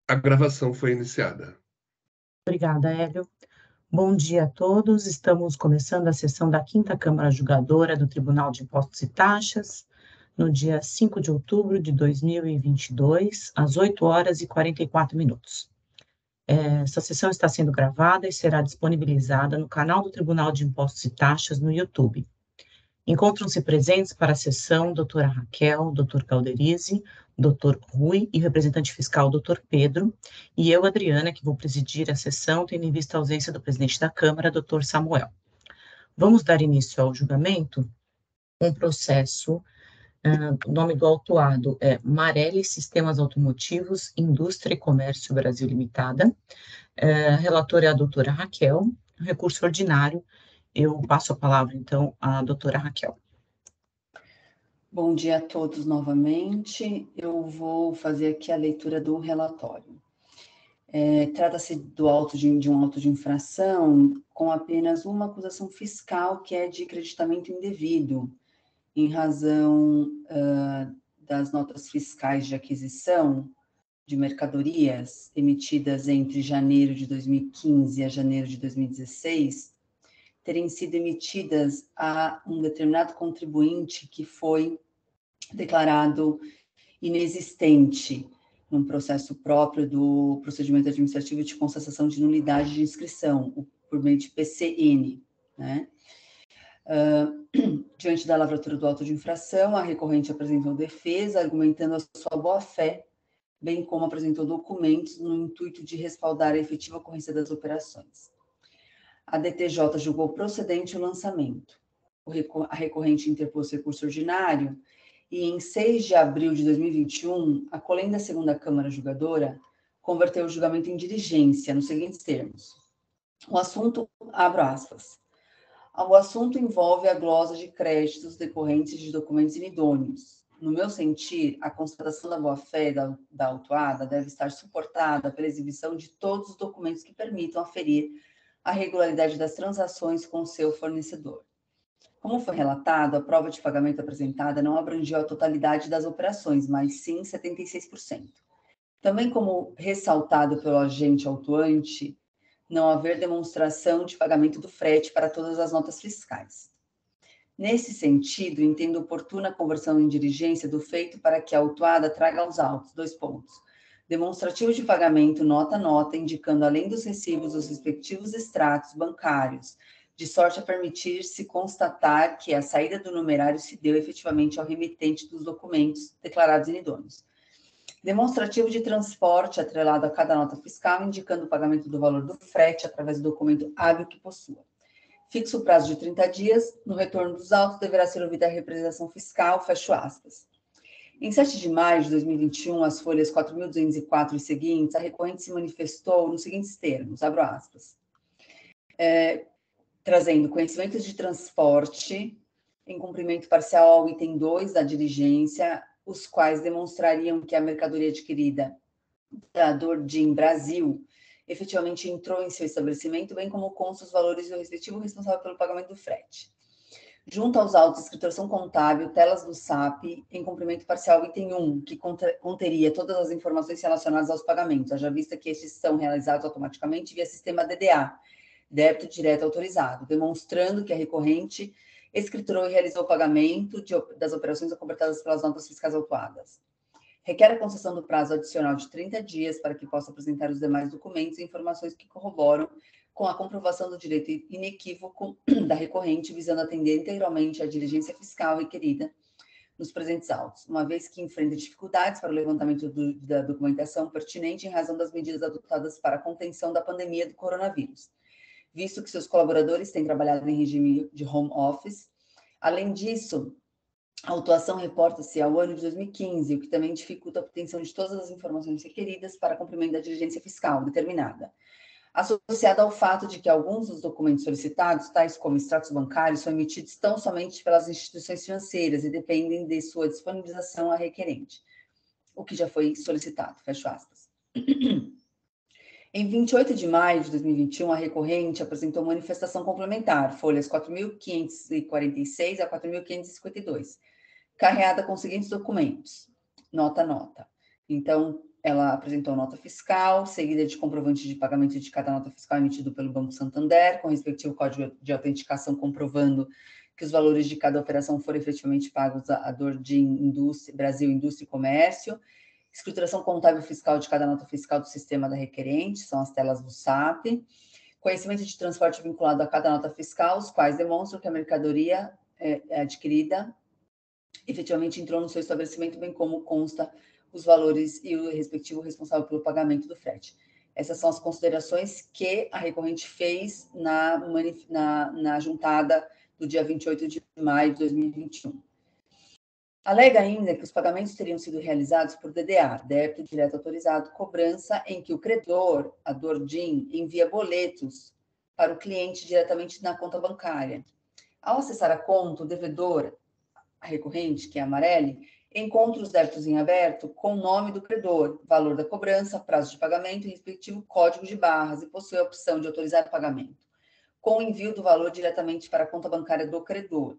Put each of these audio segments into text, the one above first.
A gravação foi iniciada. Obrigada, Hélio. Bom dia a todos. Estamos começando a sessão da 5ª Câmara Julgadora do Tribunal de Impostos e Taxas, no dia 5 de outubro de 2022, às 8 horas e 44 minutos. Essa sessão está sendo gravada e será disponibilizada no canal do Tribunal de Impostos e Taxas no YouTube. Encontram-se presentes para a sessão doutora Raquel, doutor Calderize, doutor Rui e o representante fiscal doutor Pedro, e eu, Adriana, que vou presidir a sessão, tendo em vista a ausência do presidente da Câmara, doutor Samuel. Vamos dar início ao julgamento. Um processo, o nome do autuado é Marelli Sistemas Automotivos, Indústria e Comércio Brasil Limitada. Relatora é a doutora Raquel. Recurso ordinário, eu passo a palavra, então, à doutora Raquel. Bom dia a todos novamente. Eu vou fazer aqui a leitura do relatório. Trata-se de um auto de infração com apenas uma acusação fiscal, que é de creditamento indevido, em razão das notas fiscais de aquisição de mercadorias emitidas entre janeiro de 2015 a janeiro de 2016, terem sido emitidas a um determinado contribuinte que foi declarado inexistente num processo próprio do procedimento administrativo de constatação de nulidade de inscrição, por meio de PCN, né? Diante da lavratura do auto de infração, a recorrente apresentou defesa, argumentando a sua boa-fé, bem como apresentou documentos no intuito de respaldar a efetiva ocorrência das operações. A DTJ julgou procedente o lançamento. A recorrente interpôs recurso ordinário e, em 6 de abril de 2021, a Colém da 2ª Câmara Julgadora converteu o julgamento em diligência, nos seguintes termos. O assunto, abro aspas, o assunto envolve a glosa de créditos decorrentes de documentos inidôneos. No meu sentir, a constatação da boa-fé da autuada deve estar suportada pela exibição de todos os documentos que permitam aferir a regularidade das transações com o seu fornecedor. Como foi relatado, a prova de pagamento apresentada não abrangiu a totalidade das operações, mas sim 76%. Também, como ressaltado pelo agente autuante, não haver demonstração de pagamento do frete para todas as notas fiscais. Nesse sentido, entendo oportuna a conversão em diligência do feito para que a autuada traga aos autos, 2 pontos. Demonstrativo de pagamento nota a nota, indicando, além dos recibos, os respectivos extratos bancários, de sorte a permitir-se constatar que a saída do numerário se deu efetivamente ao remetente dos documentos declarados inidôneos. Demonstrativo de transporte atrelado a cada nota fiscal, indicando o pagamento do valor do frete através do documento hábil que possua. Fixo o prazo de 30 dias, no retorno dos autos deverá ser ouvida a representação fiscal, fecho aspas. Em 7 de maio de 2021, as folhas 4.204 e seguintes, a recorrente se manifestou nos seguintes termos, abro aspas, trazendo conhecimentos de transporte em cumprimento parcial ao item 2 da diligência, os quais demonstrariam que a mercadoria adquirida da Dordim Brasil efetivamente entrou em seu estabelecimento, bem como consta os valores do respectivo responsável pelo pagamento do frete. Junto aos autos de escrituração contábil, telas do SAP, em cumprimento parcial, item 1, que conteria todas as informações relacionadas aos pagamentos, haja vista que estes são realizados automaticamente via sistema DDA, débito direto autorizado, demonstrando que a recorrente escriturou e realizou o pagamento das operações acobertadas pelas notas fiscais autuadas. Requer a concessão do prazo adicional de 30 dias para que possa apresentar os demais documentos e informações que corroboram com a comprovação do direito inequívoco da recorrente, visando atender integralmente à diligência fiscal requerida nos presentes autos, uma vez que enfrenta dificuldades para o levantamento da documentação pertinente em razão das medidas adotadas para a contenção da pandemia do coronavírus, visto que seus colaboradores têm trabalhado em regime de home office. Além disso, a autuação reporta-se ao ano de 2015, o que também dificulta a obtenção de todas as informações requeridas para cumprimento da diligência fiscal determinada, associada ao fato de que alguns dos documentos solicitados, tais como extratos bancários, são emitidos tão somente pelas instituições financeiras e dependem de sua disponibilização à requerente, o que já foi solicitado, fecho aspas. Em 28 de maio de 2021, a recorrente apresentou manifestação complementar, folhas 4.546 a 4.552, carreada com os seguintes documentos, nota a nota. Então, ela apresentou nota fiscal, seguida de comprovante de pagamento de cada nota fiscal emitido pelo Banco Santander, com respectivo código de autenticação comprovando que os valores de cada operação foram efetivamente pagos à Dordin Brasil Indústria e Comércio, escrituração contábil fiscal de cada nota fiscal do sistema da requerente, são as telas do SAP, conhecimento de transporte vinculado a cada nota fiscal, os quais demonstram que a mercadoria adquirida efetivamente entrou no seu estabelecimento, bem como consta os valores e o respectivo responsável pelo pagamento do frete. Essas são as considerações que a recorrente fez na juntada do dia 28 de maio de 2021. Alega ainda que os pagamentos teriam sido realizados por DDA, débito direto autorizado, cobrança em que o credor, a Dordin, envia boletos para o cliente diretamente na conta bancária. Ao acessar a conta, o devedor, a recorrente, que é a Amarelli, encontra os débitos em aberto com o nome do credor, valor da cobrança, prazo de pagamento e respectivo código de barras e possui a opção de autorizar o pagamento, com o envio do valor diretamente para a conta bancária do credor.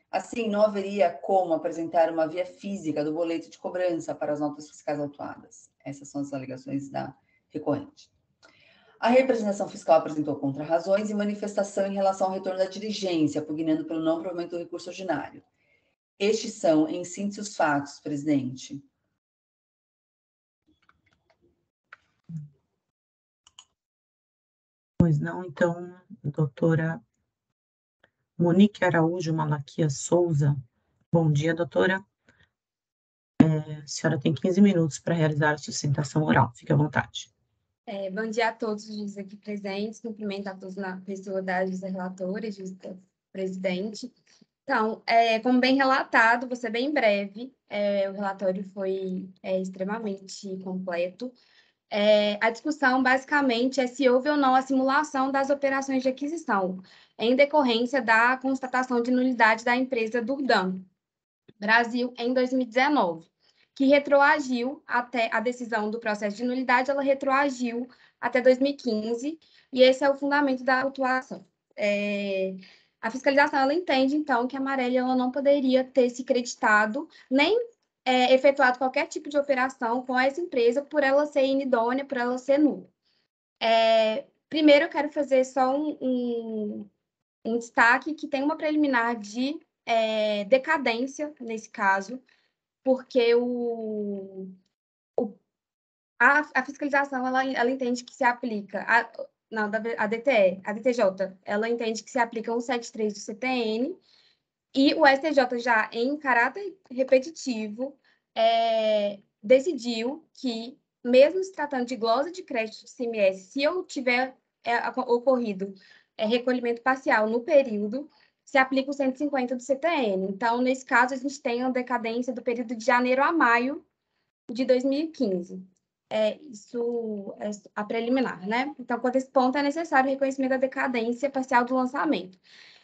Assim, não haveria como apresentar uma via física do boleto de cobrança para as notas fiscais autuadas. Essas são as alegações da recorrente. A representação fiscal apresentou contrarrazões e manifestação em relação ao retorno da diligência, pugnando pelo não provimento do recurso ordinário. Estes são, em síntese, os fatos, presidente. Pois não, então, doutora Monique Araújo Malaquias Souza. Bom dia, doutora. A senhora tem 15 minutos para realizar a sustentação oral. Fique à vontade. Bom dia a todos os aqui presentes. Cumprimento a todos na pessoa da juíza relatora e juíza presidente. Então, como bem relatado, vou ser bem breve. O relatório foi extremamente completo. A discussão, basicamente, é se houve ou não a simulação das operações de aquisição, em decorrência da constatação de nulidade da empresa Dordin Brasil em 2019, que retroagiu até a decisão do processo de nulidade, ela retroagiu até 2015, e esse é o fundamento da autuação. A fiscalização, ela entende, então, que a Amarelli ela não poderia ter se creditado, nem efetuado qualquer tipo de operação com essa empresa por ela ser inidônea, por ela ser nula. Primeiro, eu quero fazer só um destaque que tem uma preliminar de decadência, nesse caso, porque a fiscalização ela entende que se aplica, a DTJ, ela entende que se aplica 173 do CTN, e o STJ, já em caráter repetitivo, decidiu que, mesmo se tratando de glosa de crédito de CMS, se eu tiver ocorrido recolhimento parcial no período, se aplica o 150 do CTN. Então, nesse caso, a gente tem a decadência do período de janeiro a maio de 2015. Isso é a preliminar, né? Então, quanto a esse ponto, é necessário o reconhecimento da decadência parcial do lançamento.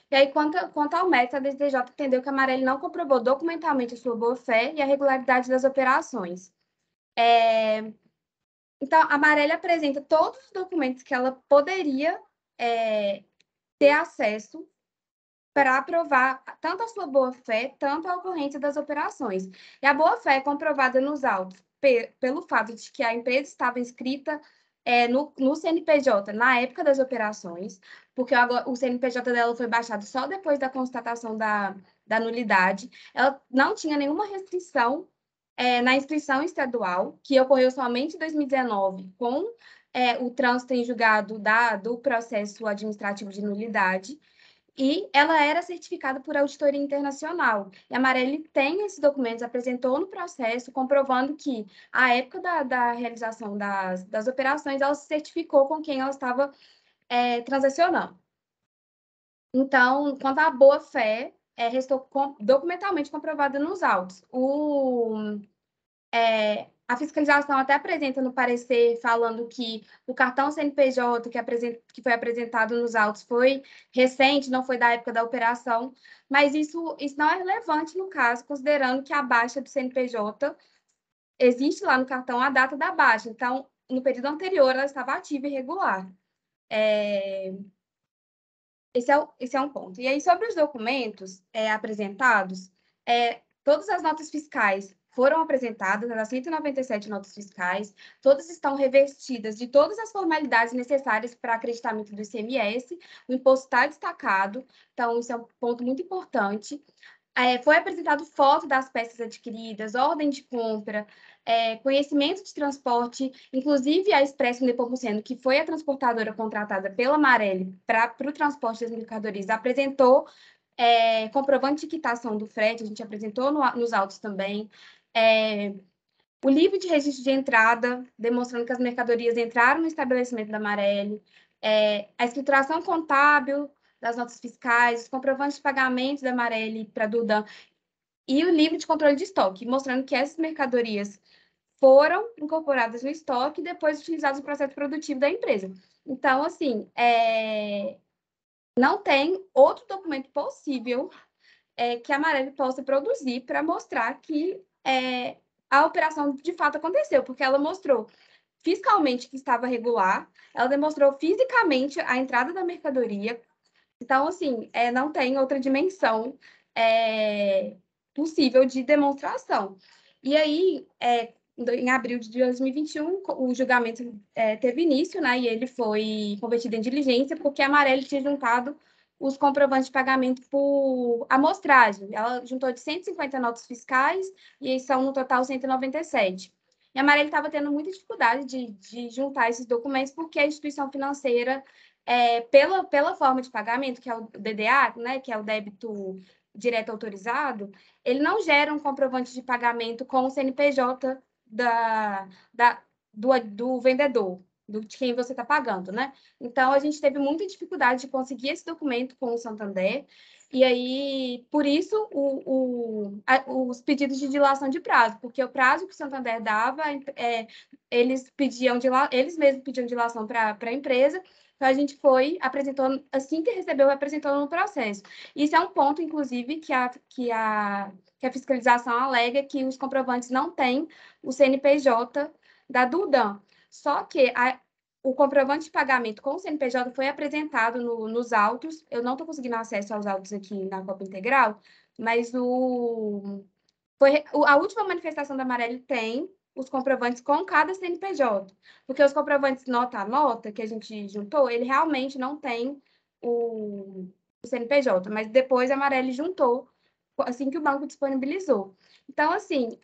E aí, quanto ao mérito, a DTJ entendeu que a Amarelli não comprovou documentalmente a sua boa-fé e a regularidade das operações. Então, a Amarelli apresenta todos os documentos que ela poderia ter acesso para aprovar tanto a sua boa-fé, tanto a ocorrência das operações. E a boa-fé é comprovada nos autos pelo fato de que a empresa estava inscrita no CNPJ na época das operações, porque o CNPJ dela foi baixado só depois da constatação da nulidade. Ela não tinha nenhuma restrição na inscrição estadual, que ocorreu somente em 2019, com o trânsito em julgado do processo administrativo de nulidade, e ela era certificada por auditoria internacional. E a Amarelli tem esses documentos, apresentou no processo, comprovando que, à época da realização das operações, ela se certificou com quem ela estava transacionando. Então, quanto à boa-fé, restou documentalmente comprovada nos autos. A fiscalização até apresenta no parecer, falando que o cartão CNPJ que foi apresentado nos autos foi recente, não foi da época da operação, mas isso não é relevante no caso, considerando que a baixa do CNPJ existe lá no cartão a data da baixa. Então, no período anterior, ela estava ativa e regular. Esse é um ponto. E aí, sobre os documentos apresentados, todas as notas fiscais foram apresentadas, as 197 notas fiscais, todas estão revestidas de todas as formalidades necessárias para acreditamento do ICMS, o imposto está destacado, então isso é um ponto muito importante. Foi apresentado foto das peças adquiridas, ordem de compra, conhecimento de transporte, inclusive a Expresso Nepomuceno, que foi a transportadora contratada pela Marelli para o transporte das mercadorias, apresentou comprovante de quitação do frete, a gente apresentou nos autos também, o livro de registro de entrada, demonstrando que as mercadorias entraram no estabelecimento da Marelli, a escrituração contábil das notas fiscais, os comprovantes de pagamento da Marelli para a Dudan, e o livro de controle de estoque, mostrando que essas mercadorias foram incorporadas no estoque e depois utilizadas no processo produtivo da empresa. Então, assim, não tem outro documento possível que a Marelli possa produzir para mostrar que a operação de fato aconteceu, porque ela mostrou fiscalmente que estava regular, ela demonstrou fisicamente a entrada da mercadoria. Então, assim, não tem outra dimensão possível de demonstração. E aí, em abril de 2021, o julgamento teve início, né, e ele foi convertido em diligência, porque a Marelli tinha juntado os comprovantes de pagamento por amostragem. Ela juntou de 150 notas fiscais e são, no total, 197. E a Marelli estava tendo muita dificuldade de juntar esses documentos, porque a instituição financeira, pela forma de pagamento, que é o DDA, né, que é o débito direto autorizado, ele não gera um comprovante de pagamento com o CNPJ do vendedor, de quem você está pagando, né? Então, a gente teve muita dificuldade de conseguir esse documento com o Santander, e aí, por isso, os pedidos de dilação de prazo, porque o prazo que o Santander dava, eles mesmos pediam dilação para a empresa, então a gente apresentou, assim que recebeu, apresentou no processo. Isso é um ponto, inclusive, que a fiscalização alega que os comprovantes não têm o CNPJ da Dudan. Só que o comprovante de pagamento com o CNPJ foi apresentado nos autos. Eu não estou conseguindo acesso aos autos aqui na Copa Integral, mas a última manifestação da Marelli tem os comprovantes com cada CNPJ, porque os comprovantes nota a nota que a gente juntou, ele realmente não tem o CNPJ, mas depois a Marelli juntou, assim que o banco disponibilizou. Então, assim,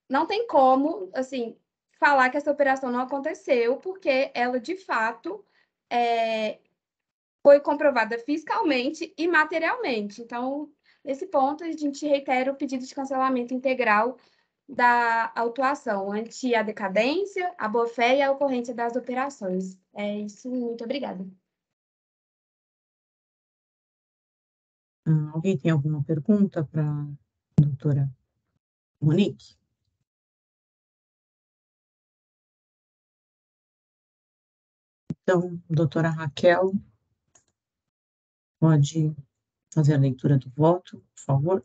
não tem como, assim, falar que essa operação não aconteceu, porque ela, de fato, foi comprovada fiscalmente e materialmente. Então, nesse ponto, a gente reitera o pedido de cancelamento integral da autuação ante a decadência, a boa-fé e a ocorrência das operações. É isso, muito obrigada. Alguém tem alguma pergunta para a doutora Monique? Então, doutora Raquel, pode fazer a leitura do voto, por favor?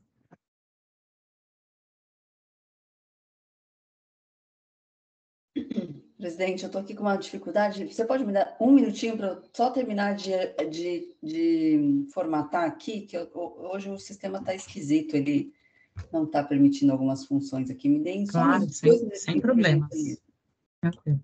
Presidente, eu estou aqui com uma dificuldade. Você pode me dar um minutinho para eu só terminar de formatar aqui, que hoje o sistema está esquisito, ele não está permitindo algumas funções aqui. Me deem só Claro, uns 2 sem minutinhos, por problemas. gentileza. Tranquilo.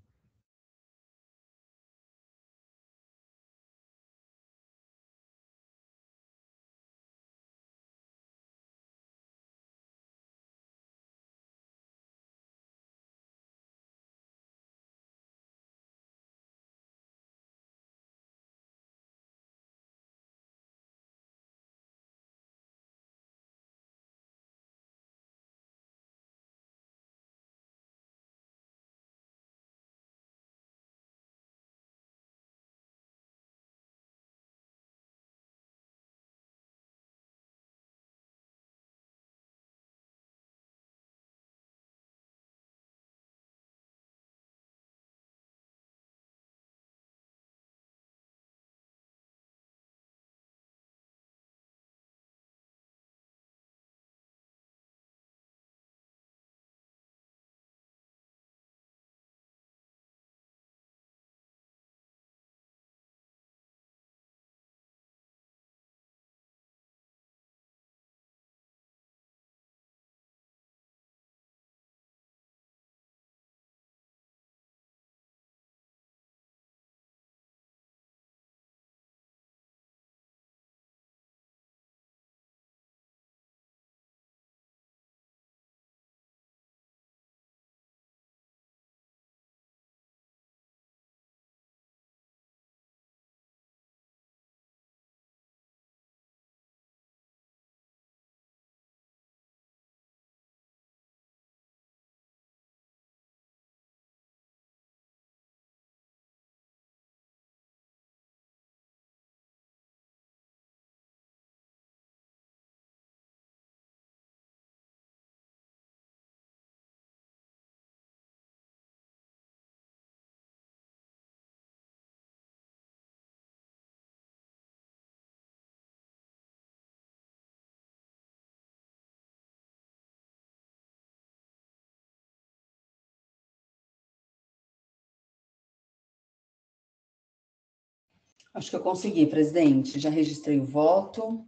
Acho que eu consegui, presidente. Já registrei o voto.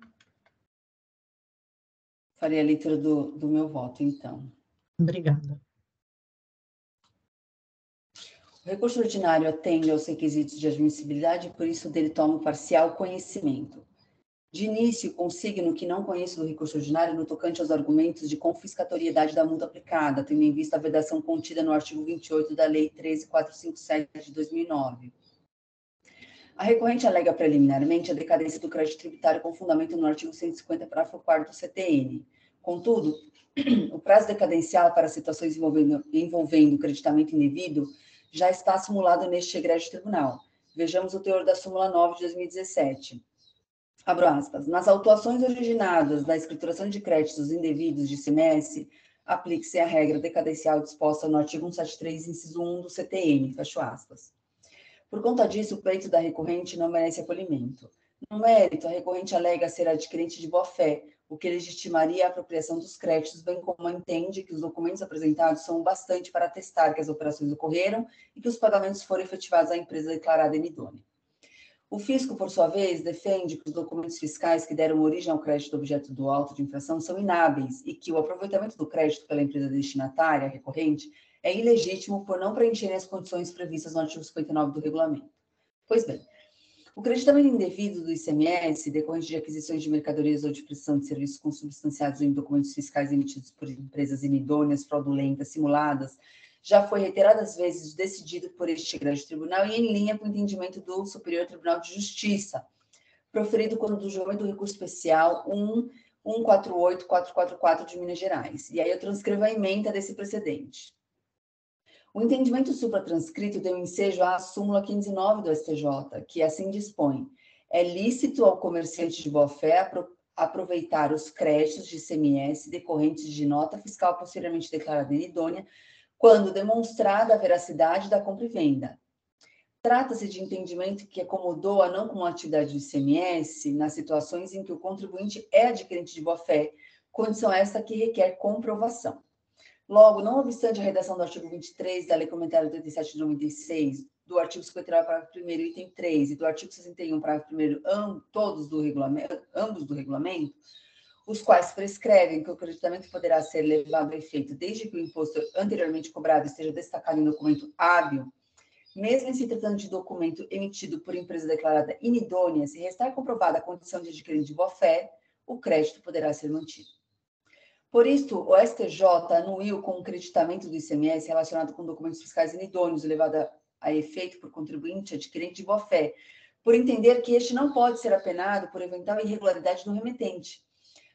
Farei a leitura do meu voto, então. Obrigada. O recurso ordinário atende aos requisitos de admissibilidade e, por isso, dele tomo parcial conhecimento. De início, consigno que não conheço do recurso ordinário no tocante aos argumentos de confiscatoriedade da multa aplicada, tendo em vista a vedação contida no artigo 28 da Lei 13.457 de 2009. A recorrente alega preliminarmente a decadência do crédito tributário com fundamento no artigo 150, parágrafo 4º do CTN. Contudo, o prazo decadencial para situações envolvendo creditamento indevido já está simulado neste egrégio tribunal. Vejamos o teor da súmula 9 de 2017. Abro aspas. Nas autuações originadas da escrituração de créditos indevidos de ICMS, aplique-se a regra decadencial disposta no artigo 173, inciso 1 do CTN, fecho aspas. Por conta disso, o pleito da recorrente não merece acolhimento. No mérito, a recorrente alega ser adquirente de boa-fé, o que legitimaria a apropriação dos créditos, bem como entende que os documentos apresentados são o bastante para atestar que as operações ocorreram e que os pagamentos foram efetivados à empresa declarada inidônea. O fisco, por sua vez, defende que os documentos fiscais que deram origem ao crédito objeto do auto de infração são inábeis e que o aproveitamento do crédito pela empresa destinatária, recorrente, é ilegítimo por não preencherem as condições previstas no artigo 59 do regulamento. Pois bem, o creditamento indevido do ICMS, decorrente de aquisições de mercadorias ou de prestação de serviços consubstanciados em documentos fiscais emitidos por empresas inidôneas, fraudulentas, simuladas, já foi reiteradas vezes decidido por este egrégio tribunal e em linha com o entendimento do Superior Tribunal de Justiça, proferido quando do julgamento do recurso especial 1148444 de Minas Gerais. E aí eu transcrevo a ementa desse precedente. O entendimento supratranscrito deu ensejo à súmula 509 do STJ, que assim dispõe: é lícito ao comerciante de boa-fé aproveitar os créditos de ICMS decorrentes de nota fiscal posteriormente declarada inidônea, quando demonstrada a veracidade da compra e venda. Trata-se de entendimento que acomodou a não cumulatividade do ICMS nas situações em que o contribuinte é adquirente de boa-fé, condição esta que requer comprovação. Logo, não obstante a redação do artigo 23 da Lei Complementar 87 de 96, do artigo 59, parágrafo 1º, item 3, e do artigo 61, parágrafo 1º, ambos do regulamento, os quais prescrevem que o creditamento poderá ser levado a efeito desde que o imposto anteriormente cobrado esteja destacado em documento hábil, mesmo em se tratando de documento emitido por empresa declarada inidônea, se restar comprovada a condição de adquirente de boa-fé, o crédito poderá ser mantido. Por isso, o STJ anuiu com o creditamento do ICMS relacionado com documentos fiscais inidôneos, levado a efeito por contribuinte adquirente de boa-fé, por entender que este não pode ser apenado por eventual irregularidade do remetente,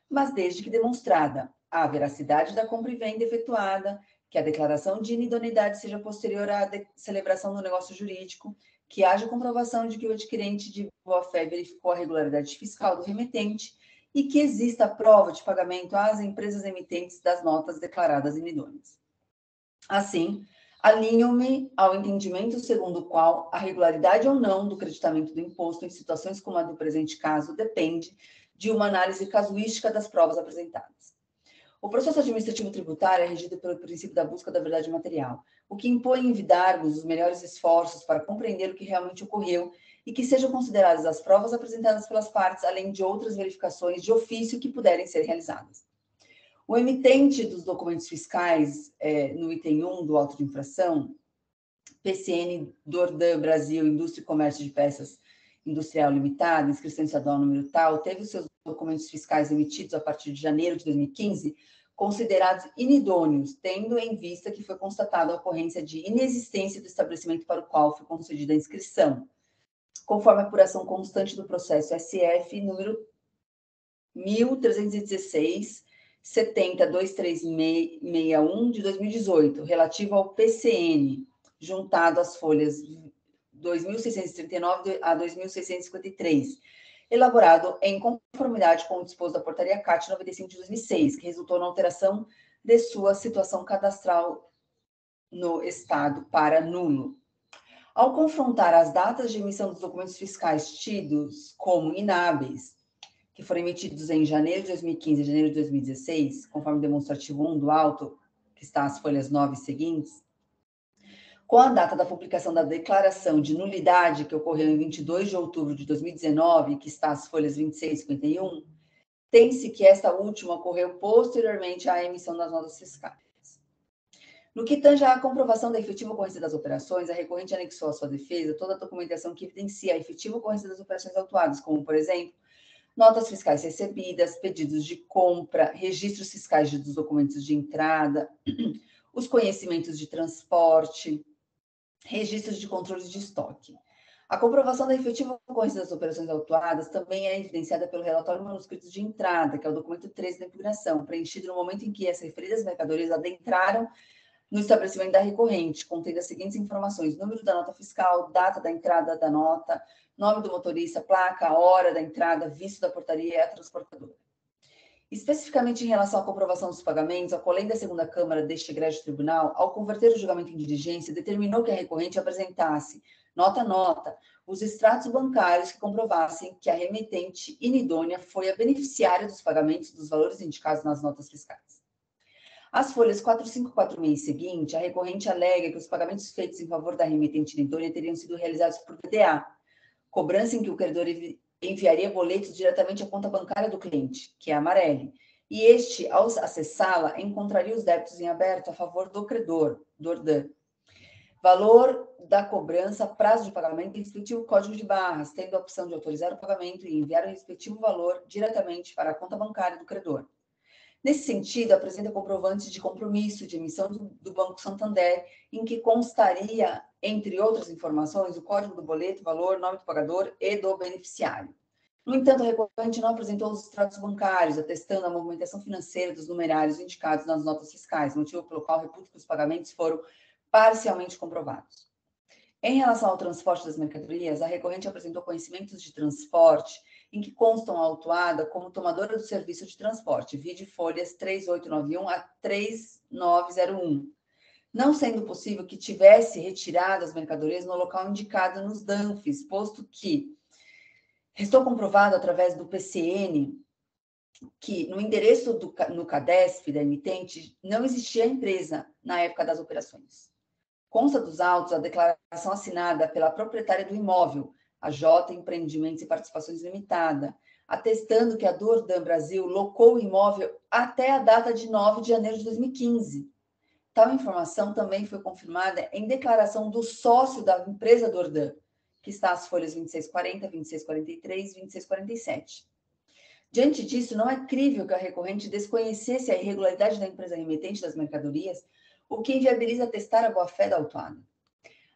mas desde que demonstrada a veracidade da compra e venda efetuada, que a declaração de inidoneidade seja posterior à celebração do negócio jurídico, que haja comprovação de que o adquirente de boa-fé verificou a regularidade fiscal do remetente e que exista prova de pagamento às empresas emitentes das notas declaradas inidôneas. Assim, alinho-me ao entendimento segundo o qual a regularidade ou não do creditamento do imposto em situações como a do presente caso depende de uma análise casuística das provas apresentadas. O processo administrativo tributário é regido pelo princípio da busca da verdade material, o que impõe envidarmos os melhores esforços para compreender o que realmente ocorreu e que sejam consideradas as provas apresentadas pelas partes, além de outras verificações de ofício que puderem ser realizadas. O emitente dos documentos fiscais, no item 1 do auto de infração, PCN Dordan Brasil Indústria e Comércio de Peças Industrial Limitada, inscrição estadual número tal, teve os seus documentos fiscais emitidos a partir de janeiro de 2015 considerados inidôneos, tendo em vista que foi constatada a ocorrência de inexistência do estabelecimento para o qual foi concedida a inscrição, conforme a apuração constante do processo SF número 1316-70-2361 de 2018, relativo ao PCN, juntado às folhas 2.639 a 2.653, elaborado em conformidade com o disposto da portaria CAT 95 de 2006, que resultou na alteração de sua situação cadastral no estado para nulo. Ao confrontar as datas de emissão dos documentos fiscais tidos como inábeis, que foram emitidos em janeiro de 2015 e janeiro de 2016, conforme demonstrativo 1 do auto, que está às folhas 9 seguintes, Com a data da publicação da declaração de nulidade, que ocorreu em 22 de outubro de 2019, que está às folhas 26 e 51, tem-se que esta última ocorreu posteriormente à emissão das notas fiscais. No que tange à comprovação da efetiva ocorrência das operações, a recorrente anexou à sua defesa toda a documentação que evidencia a efetiva ocorrência das operações autuadas, como, por exemplo, notas fiscais recebidas, pedidos de compra, registros fiscais dos documentos de entrada, os conhecimentos de transporte, registros de controle de estoque. A comprovação da efetiva ocorrência das operações autuadas também é evidenciada pelo relatório manuscrito de entrada, que é o documento 13 da impugnação, preenchido no momento em que as referidas mercadorias adentraram no estabelecimento da recorrente, contendo as seguintes informações: número da nota fiscal, data da entrada da nota, nome do motorista, placa, hora da entrada, visto da portaria e a transportadora. Especificamente em relação à comprovação dos pagamentos, a Colém da Segunda Câmara deste egrégio tribunal, ao converter o julgamento em diligência, determinou que a recorrente apresentasse, nota a nota, os extratos bancários que comprovassem que a remetente inidônea foi a beneficiária dos pagamentos dos valores indicados nas notas fiscais. As folhas 4546 e seguinte, a recorrente alega que os pagamentos feitos em favor da remetente inidônea teriam sido realizados por PDA, cobrança em que o credor enviaria boletos diretamente à conta bancária do cliente, que é a Amarelli, e este, ao acessá-la, encontraria os débitos em aberto a favor do credor, do ORDAN. Valor da cobrança, prazo de pagamento e respectivo código de barras, tendo a opção de autorizar o pagamento e enviar o respectivo valor diretamente para a conta bancária do credor. Nesse sentido, apresenta comprovantes de compromisso de emissão do Banco Santander, em que constaria, entre outras informações, o código do boleto, valor, nome do pagador e do beneficiário. No entanto, a recorrente não apresentou os extratos bancários, atestando a movimentação financeira dos numerários indicados nas notas fiscais, motivo pelo qual reputa que os pagamentos foram parcialmente comprovados. Em relação ao transporte das mercadorias, a recorrente apresentou conhecimentos de transporte em que constam a autuada como tomadora do serviço de transporte, vide folhas 3891 a 3901, não sendo possível que tivesse retirado as mercadorias no local indicado nos DANFs, posto que restou comprovado através do PCN que no endereço no CADESP da emitente não existia a empresa na época das operações. Consta dos autos a declaração assinada pela proprietária do imóvel, a J Empreendimentos e Participações Limitada, atestando que a Dordan Brasil locou o imóvel até a data de 9 de janeiro de 2015. Tal informação também foi confirmada em declaração do sócio da empresa Dordan, que está às folhas 2640, 2643 e 2647. Diante disso, não é crível que a recorrente desconhecesse a irregularidade da empresa remetente das mercadorias, o que inviabiliza atestar a boa-fé da autuada.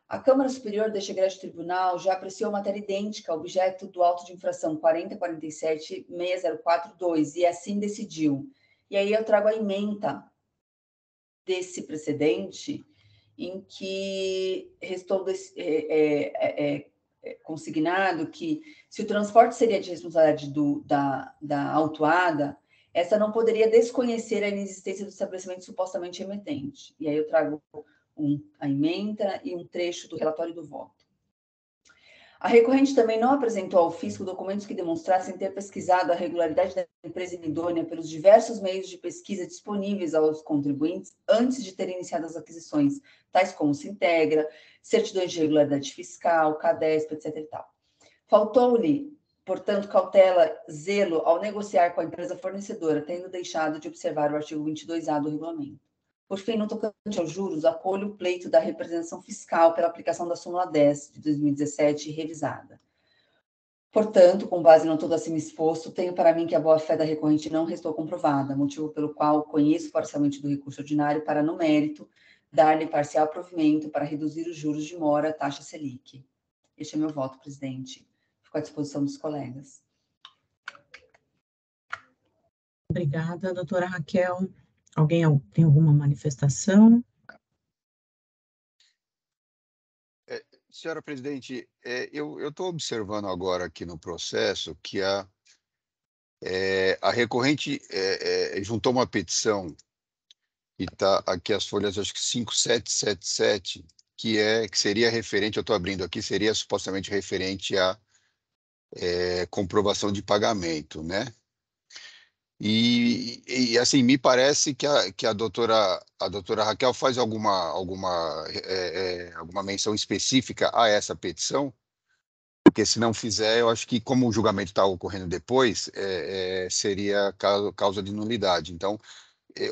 A Câmara Superior deste egrégio tribunal já apreciou matéria idêntica, objeto do auto de infração 4047-6042, e assim decidiu. E aí eu trago a ementa desse precedente, em que restou consignado que, se o transporte seria de responsabilidade da autuada, essa não poderia desconhecer a inexistência do estabelecimento supostamente emitente. E aí eu trago a ementa e um trecho do relatório do voto. A recorrente também não apresentou ao fisco documentos que demonstrassem ter pesquisado a regularidade da empresa inidônea pelos diversos meios de pesquisa disponíveis aos contribuintes antes de terem iniciado as aquisições, tais como Sintegra, certidões de regularidade fiscal, CADESP, etc. e tal. Faltou-lhe, portanto, cautela, zelo ao negociar com a empresa fornecedora, tendo deixado de observar o artigo 22A do regulamento. Por fim, no tocante aos juros, acolho o pleito da representação fiscal pela aplicação da súmula 10 de 2017 revisada. Portanto, com base no todo acima exposto, tenho para mim que a boa-fé da recorrente não restou comprovada, motivo pelo qual conheço parcialmente do recurso ordinário para, no mérito, dar-lhe parcial provimento para reduzir os juros de mora, taxa Selic. Este é meu voto, presidente. Fico à disposição dos colegas. Obrigada, doutora Raquel. Alguém tem alguma manifestação? Senhora presidente, eu estou observando agora aqui no processo que a recorrente juntou uma petição, e está aqui as folhas, acho que 5777, que seria referente, eu estou abrindo aqui, seria supostamente referente à comprovação de pagamento, né? Assim, me parece que a doutora Raquel faz alguma menção específica a essa petição, porque se não fizer, eu acho que como o julgamento está ocorrendo depois, seria causa de nulidade. Então,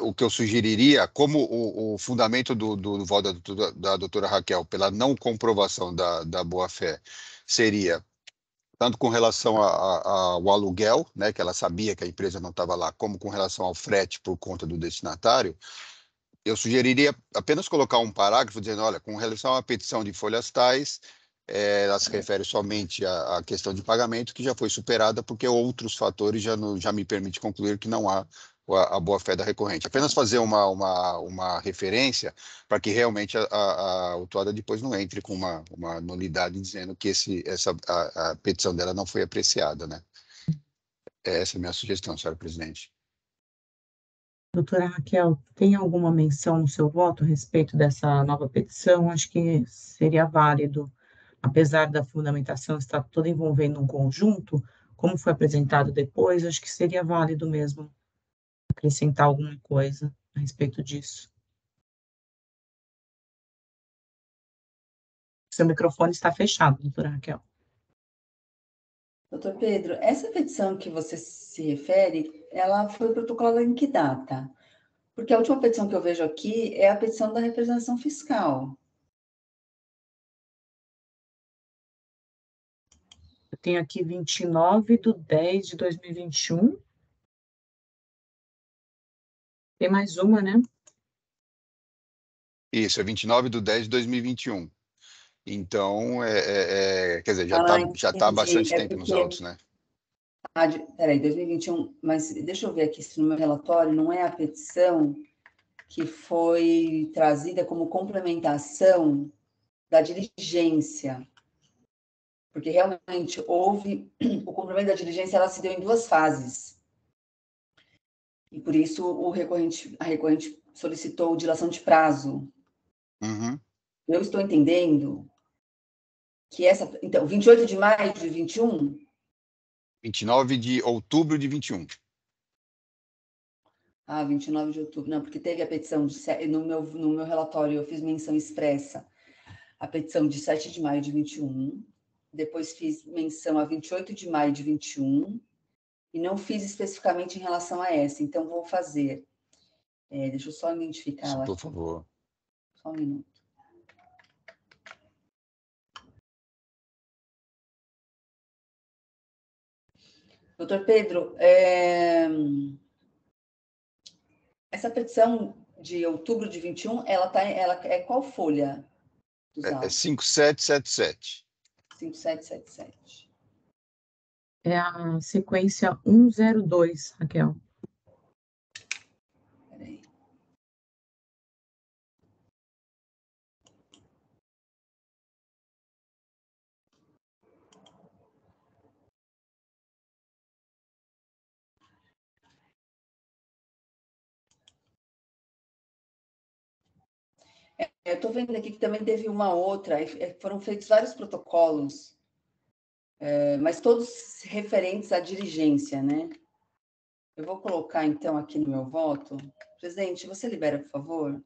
o que eu sugeriria, como o fundamento do voto da doutora Raquel pela não comprovação da boa-fé seria tanto com relação ao aluguel, né, que ela sabia que a empresa não estava lá, como com relação ao frete por conta do destinatário, eu sugeriria apenas colocar um parágrafo dizendo, olha, com relação à petição de folhas tais, ela se refere somente à questão de pagamento, que já foi superada, porque outros fatores já me permitem concluir que não há a boa-fé da recorrente. Apenas fazer uma referência para que realmente a autuada depois não entre com uma nulidade dizendo que a petição dela não foi apreciada, né? Essa é a minha sugestão, senhora presidente. Doutora Raquel, tem alguma menção no seu voto a respeito dessa nova petição? Acho que seria válido, apesar da fundamentação estar toda envolvendo um conjunto, como foi apresentado depois, acho que seria válido mesmo acrescentar alguma coisa a respeito disso. Seu microfone está fechado, doutora Raquel. Doutor Pedro, essa petição que você se refere, ela foi protocolada em que data? Porque a última petição que eu vejo aqui é a petição da representação fiscal. Eu tenho aqui 29/10/2021. Tem mais uma, né? Isso, é 29/10/2021. Então, quer dizer, já tá há Entendi. bastante tempo nos autos, né? Peraí, 2021, mas deixa eu ver aqui se no meu relatório não é a petição que foi trazida como complementação da diligência, porque realmente houve o cumprimento da diligência, ela se deu em duas fases. E por isso a recorrente solicitou dilação de prazo. Uhum. Eu estou entendendo que então, 28 de maio de 21, 29 de outubro de 21. 29 de outubro, não, porque teve a petição no meu relatório, eu fiz menção expressa a petição de 7 de maio de 21, depois fiz menção a 28 de maio de 21, e não fiz especificamente em relação a essa, então vou fazer. Deixa eu só identificá-la Por aqui. favor. Só um minuto. Doutor Pedro, essa petição de outubro de 21, ela é qual folha dos É autos? 5777. 5777. É a sequência 102, Raquel. Peraí. Eu estou vendo aqui que também teve uma outra, foram feitos vários protocolos, mas todos referentes à diligência, né? Eu vou colocar, então, aqui no meu voto. Presidente, você libera, por favor?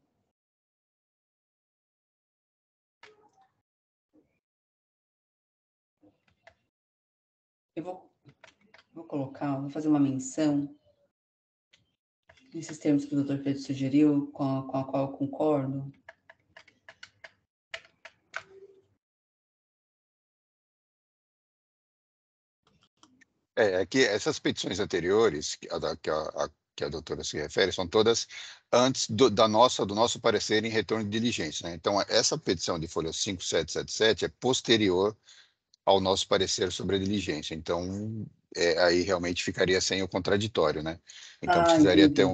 Eu vou colocar, vou fazer uma menção nesses termos que o doutor Pedro sugeriu, com a qual eu concordo. É que essas petições anteriores, que a doutora se refere, são todas antes do nosso parecer em retorno de diligência, né? Então, essa petição de folha 5777 é posterior ao nosso parecer sobre a diligência. Então, aí realmente ficaria sem o contraditório, né? Então, precisaria ter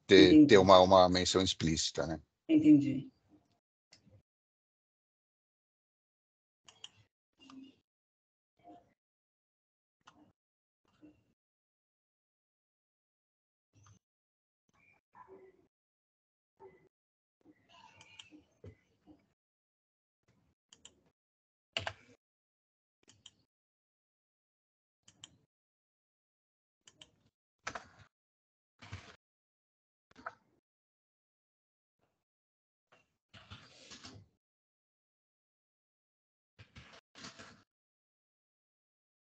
Entendi. uma menção explícita, né? Entendi.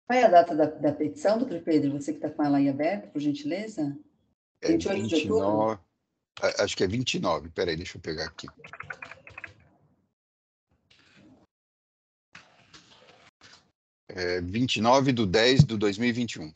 Qual é a data da petição, doutor Pedro? Você que está com ela aí aberta, por gentileza? 28 de outubro? Acho que é 29. Peraí, deixa eu pegar aqui. É 29/10/2021.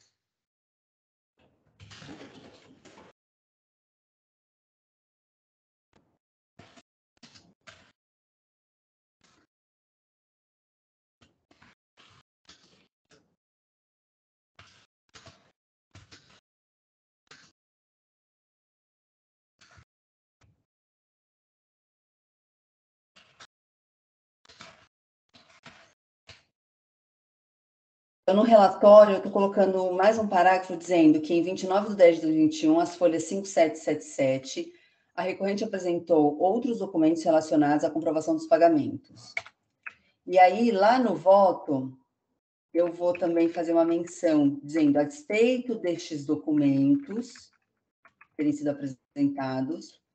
Então, no relatório, eu estou colocando mais um parágrafo dizendo que em 29/10/2021, as folhas 5777, a recorrente apresentou outros documentos relacionados à comprovação dos pagamentos. E aí, lá no voto, eu vou também fazer uma menção dizendo, a despeito destes documentos terem sido apresentados,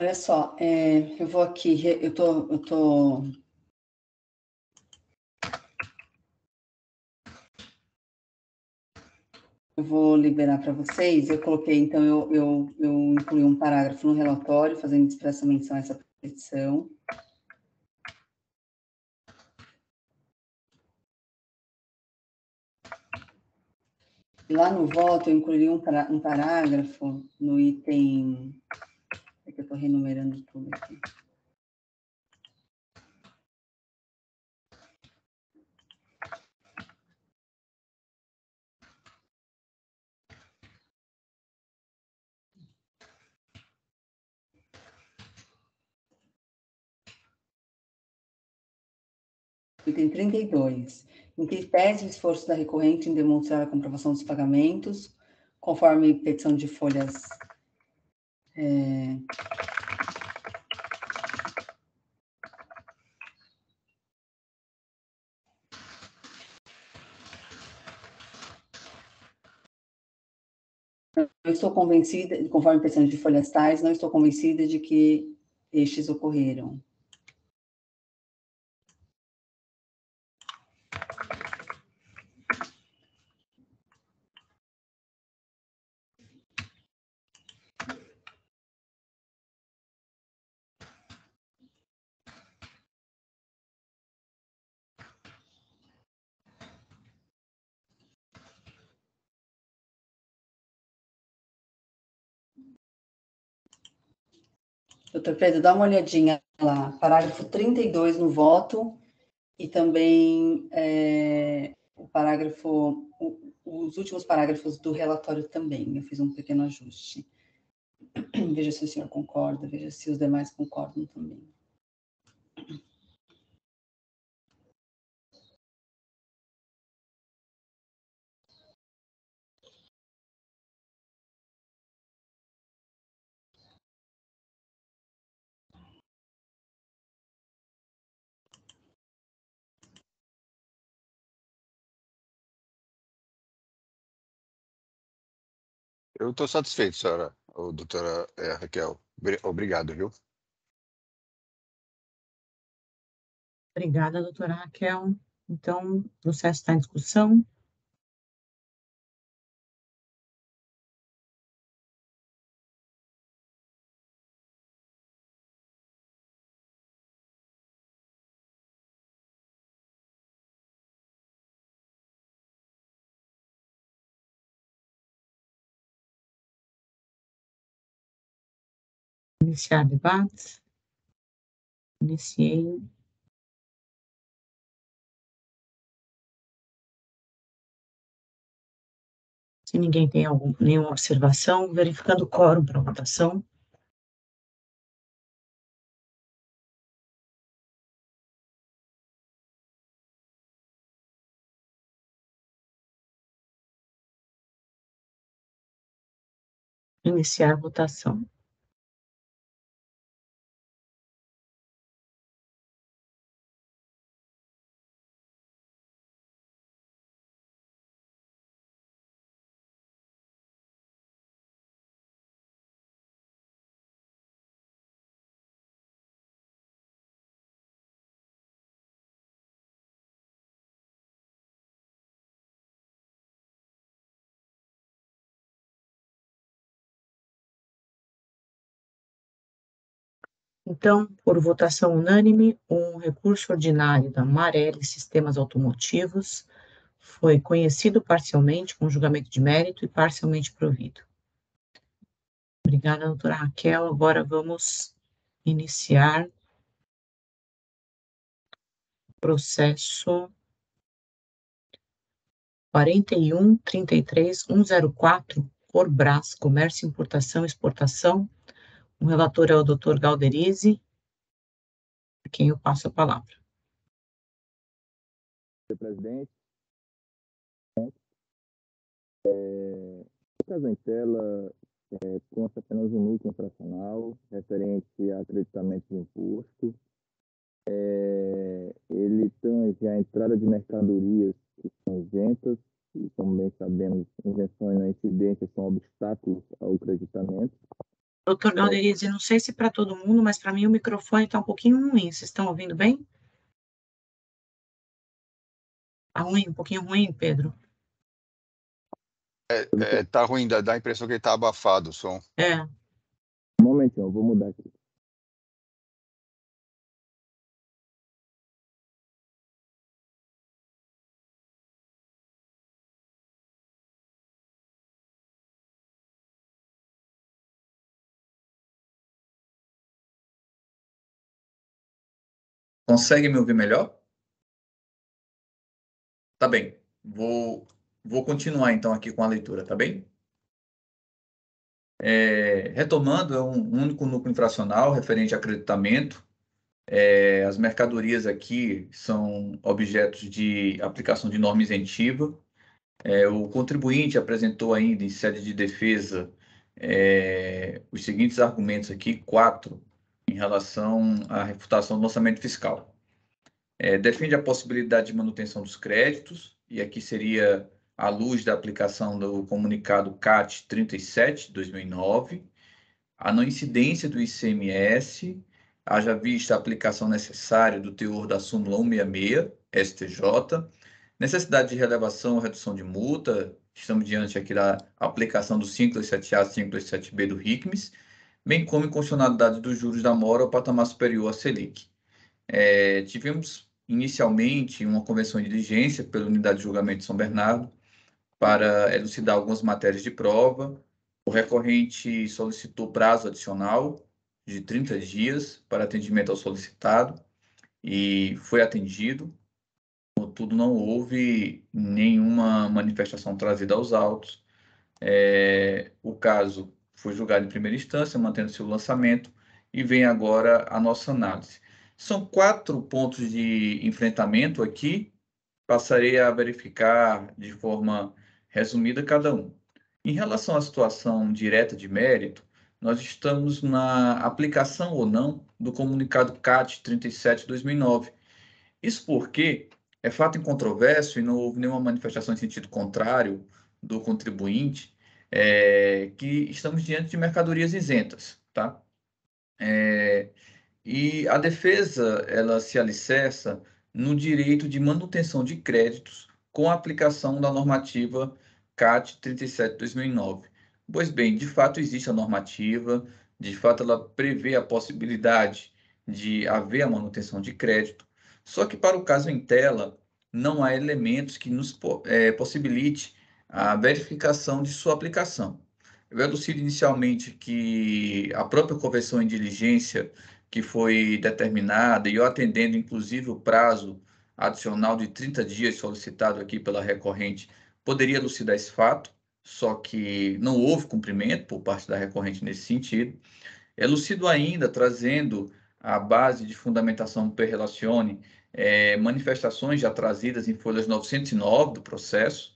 olha só, eu vou aqui, eu vou liberar para vocês. Eu coloquei, então, eu incluí um parágrafo no relatório, fazendo expressa menção a essa petição. E lá no voto, eu incluí um parágrafo no item... É que eu estou renumerando tudo aqui. Item 32. Em que pese o esforço da recorrente em demonstrar a comprovação dos pagamentos, conforme petição de folhas... Eu estou convencida, conforme petição de folhas tais, não estou convencida de que estes ocorreram. Doutor Pedro, dá uma olhadinha lá, parágrafo 32 no voto, e também os últimos parágrafos do relatório também. Eu fiz um pequeno ajuste. Veja se o senhor concorda, veja se os demais concordam também. Eu estou satisfeito, senhora, doutora Raquel. Obrigado, viu? Obrigada, doutora Raquel. Então, o processo está em discussão. Iniciar debate. Iniciei. Se ninguém tem nenhuma observação, verificando o quórum para votação. Iniciar votação. Então, por votação unânime, um recurso ordinário da Marelli Sistemas Automotivos foi conhecido parcialmente com julgamento de mérito e parcialmente provido. Obrigada, doutora Raquel. Agora vamos iniciar o processo 41.33.104, Corbras, Comércio, Importação e Exportação. O relator é o doutor Galderizzi, a quem eu passo a palavra. Senhor presidente, o caso em tela consta apenas um núcleo infracional referente a acreditamento de imposto. Ele tange a entrada de mercadorias que são isentas, e, como bem sabemos, invenções na incidência são obstáculos ao acreditamento. Doutor Galderizzi, não sei se para todo mundo, mas para mim o microfone está um pouquinho ruim. Vocês estão ouvindo bem? Está ruim, um pouquinho ruim, Pedro? Tá ruim, dá a impressão que ele está abafado o som. Um momentinho, eu vou mudar aqui. Consegue me ouvir melhor? Tá bem. Vou continuar então aqui com a leitura, tá bem? Retomando, é um único núcleo infracional referente a acreditamento. As mercadorias aqui são objetos de aplicação de norma isentiva. O contribuinte apresentou ainda em sede de defesa os seguintes argumentos aqui, 4, em relação à refutação do orçamento fiscal. Defende a possibilidade de manutenção dos créditos, e aqui seria à luz da aplicação do comunicado CAT 37, de 2009, a não incidência do ICMS, haja vista a aplicação necessária do teor da súmula 166, STJ, necessidade de relevação ou redução de multa, estamos diante aqui da aplicação do 527A e 527B do RICMES, bem como inconstitucionalidade dos juros da mora ao patamar superior à Selic. Tivemos inicialmente uma convenção de diligência pela Unidade de Julgamento de São Bernardo para elucidar algumas matérias de prova. O recorrente solicitou prazo adicional de 30 dias para atendimento ao solicitado e foi atendido. Contudo, não houve nenhuma manifestação trazida aos autos. O caso foi julgado em primeira instância, mantendo-se o lançamento, e vem agora a nossa análise. São 4 pontos de enfrentamento aqui, passarei a verificar de forma resumida cada um. Em relação à situação direta de mérito, nós estamos na aplicação ou não do comunicado CAT 37 de 2009. Isso porque é fato incontroverso e não houve nenhuma manifestação em sentido contrário do contribuinte que estamos diante de mercadorias isentas, tá? E a defesa, ela se alicerça no direito de manutenção de créditos com a aplicação da normativa CAT 37/2009. Pois bem, de fato existe a normativa, de fato ela prevê a possibilidade de haver a manutenção de crédito, só que para o caso em tela, não há elementos que nos possibilite a verificação de sua aplicação. Eu elucido inicialmente que a própria conversão em diligência que foi determinada, e eu atendendo inclusive o prazo adicional de 30 dias solicitado aqui pela recorrente, poderia elucidar esse fato, só que não houve cumprimento por parte da recorrente nesse sentido. Elucido ainda, trazendo a base de fundamentação per relacione, manifestações já trazidas em folhas 909 do processo,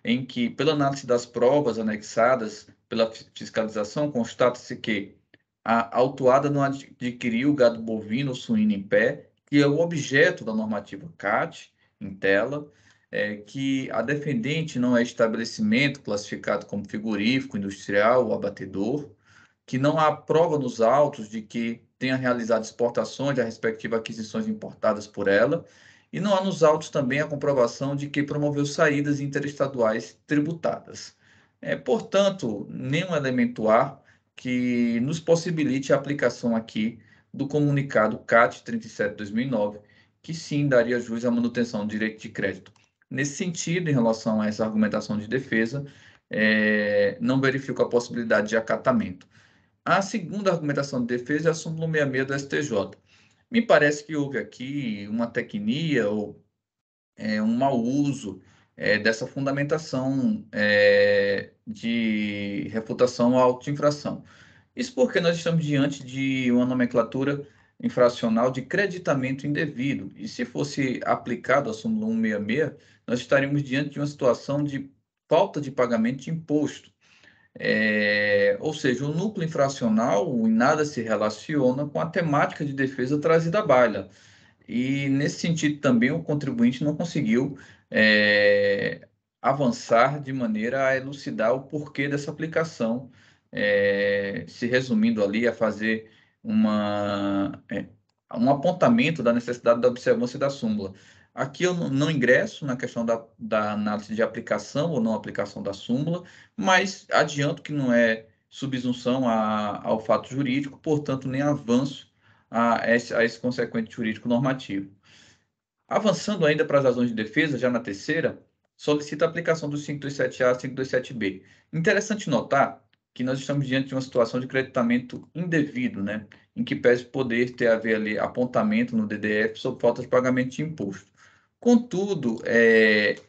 em que, pela análise das provas anexadas pela fiscalização, constata-se que a autuada não adquiriu gado bovino ou suíno em pé, que é o objeto da normativa CAT, em tela, que a defendente não é estabelecimento classificado como frigorífico, industrial ou abatedor, que não há prova nos autos de que tenha realizado exportações das respectivas aquisições importadas por ela, e não há nos autos também a comprovação de que promoveu saídas interestaduais tributadas. Portanto, nenhum elemento há que nos possibilite a aplicação aqui do comunicado CAT 37/2009, que sim daria jus à manutenção do direito de crédito. Nesse sentido, em relação a essa argumentação de defesa, não verifico a possibilidade de acatamento. A segunda argumentação de defesa é a súmula 66 do STJ. Me parece que houve aqui uma tecnia ou um mau uso dessa fundamentação de refutação à auto-infração. Isso porque nós estamos diante de uma nomenclatura infracional de creditamento indevido. E se fosse aplicado a súmula 166, nós estaríamos diante de uma situação de falta de pagamento de imposto. Ou seja, o núcleo infracional em nada se relaciona com a temática de defesa trazida à baila. E, nesse sentido, também o contribuinte não conseguiu avançar de maneira a elucidar o porquê dessa aplicação, se resumindo ali a fazer um apontamento da necessidade da observância da súmula. Aqui eu não ingresso na questão da análise de aplicação ou não aplicação da súmula, mas adianto que não é subsunção ao fato jurídico, portanto, nem avanço a esse consequente jurídico normativo. Avançando ainda para as razões de defesa, já na terceira, solicita a aplicação do 527A e 527B. Interessante notar que nós estamos diante de uma situação de creditamento indevido, né, em que pese poder ter a ver ali apontamento no DDF sobre falta de pagamento de imposto. Contudo,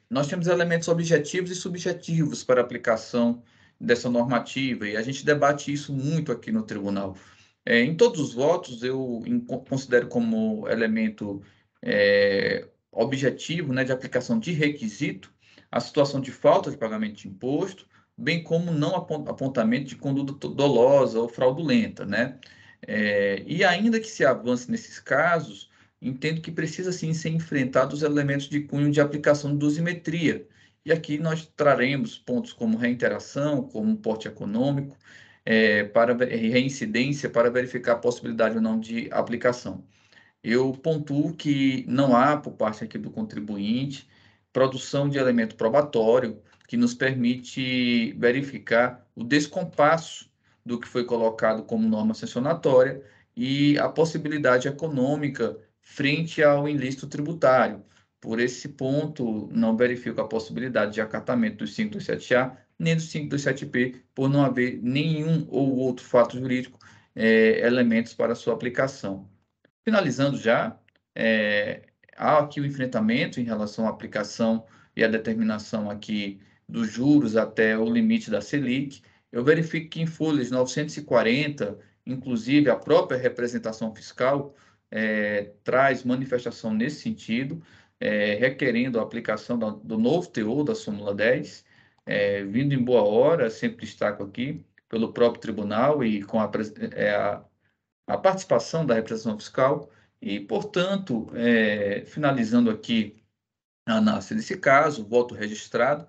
nós temos elementos objetivos e subjetivos para a aplicação dessa normativa, e a gente debate isso muito aqui no tribunal. Em todos os votos, eu considero como elemento objetivo, né, de aplicação de requisito a situação de falta de pagamento de imposto, bem como não apontamento de conduta dolosa ou fraudulenta, né? E ainda que se avance nesses casos, entendo que precisa sim ser enfrentado os elementos de cunho de aplicação de dosimetria. E aqui nós traremos pontos como reiteração, como porte econômico, para reincidência, para verificar a possibilidade ou não de aplicação. Eu pontuo que não há, por parte aqui do contribuinte, produção de elemento probatório que nos permite verificar o descompasso do que foi colocado como norma sancionatória e a possibilidade econômica frente ao ilícito tributário. Por esse ponto, não verifico a possibilidade de acatamento do 527A nem do 527P, por não haver nenhum ou outro fato jurídico, elementos para sua aplicação. Finalizando já, há aqui o enfrentamento em relação à aplicação e à determinação aqui dos juros até o limite da Selic. Eu verifico que em folhas 940, inclusive a própria representação fiscal traz manifestação nesse sentido, requerendo a aplicação do novo teor da súmula 10, vindo em boa hora, sempre destaco aqui, pelo próprio tribunal e com a participação da representação fiscal e, portanto, finalizando aqui a análise desse caso, voto registrado,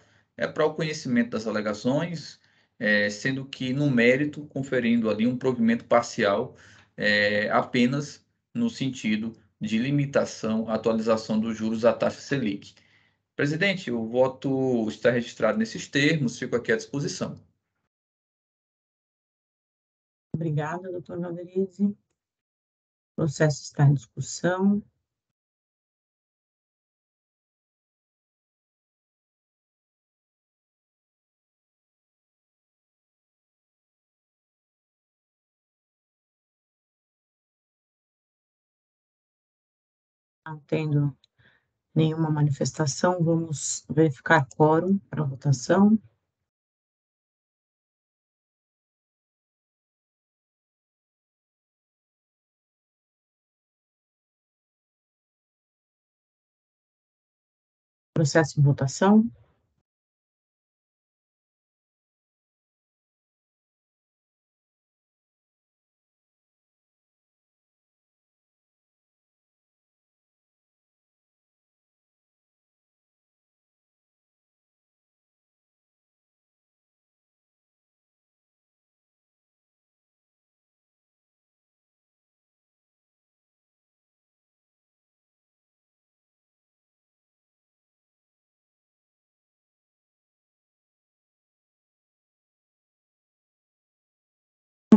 para o conhecimento das alegações sendo que, no mérito, conferindo ali um provimento parcial, apenas no sentido de limitação à atualização dos juros da taxa Selic. Presidente, o voto está registrado nesses termos, fico aqui à disposição. Obrigada, doutor Valderize. O processo está em discussão. Não tendo nenhuma manifestação, vamos verificar quórum para a votação. Processo em votação.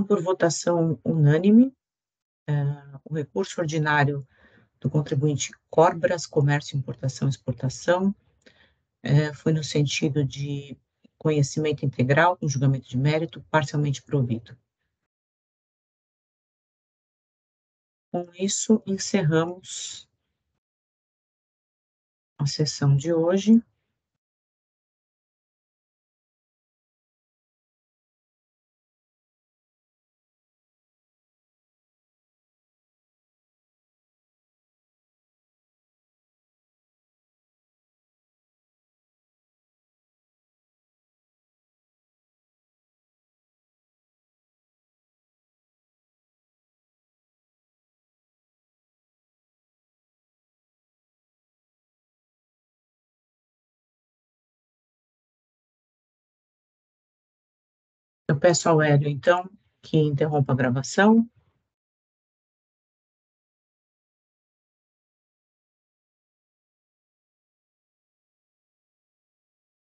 Por votação unânime, o recurso ordinário do contribuinte Corbras, Comércio, Importação e Exportação, foi no sentido de conhecimento integral, com julgamento de mérito, parcialmente provido. Com isso, encerramos a sessão de hoje. Eu peço ao Hélio, então, que interrompa a gravação.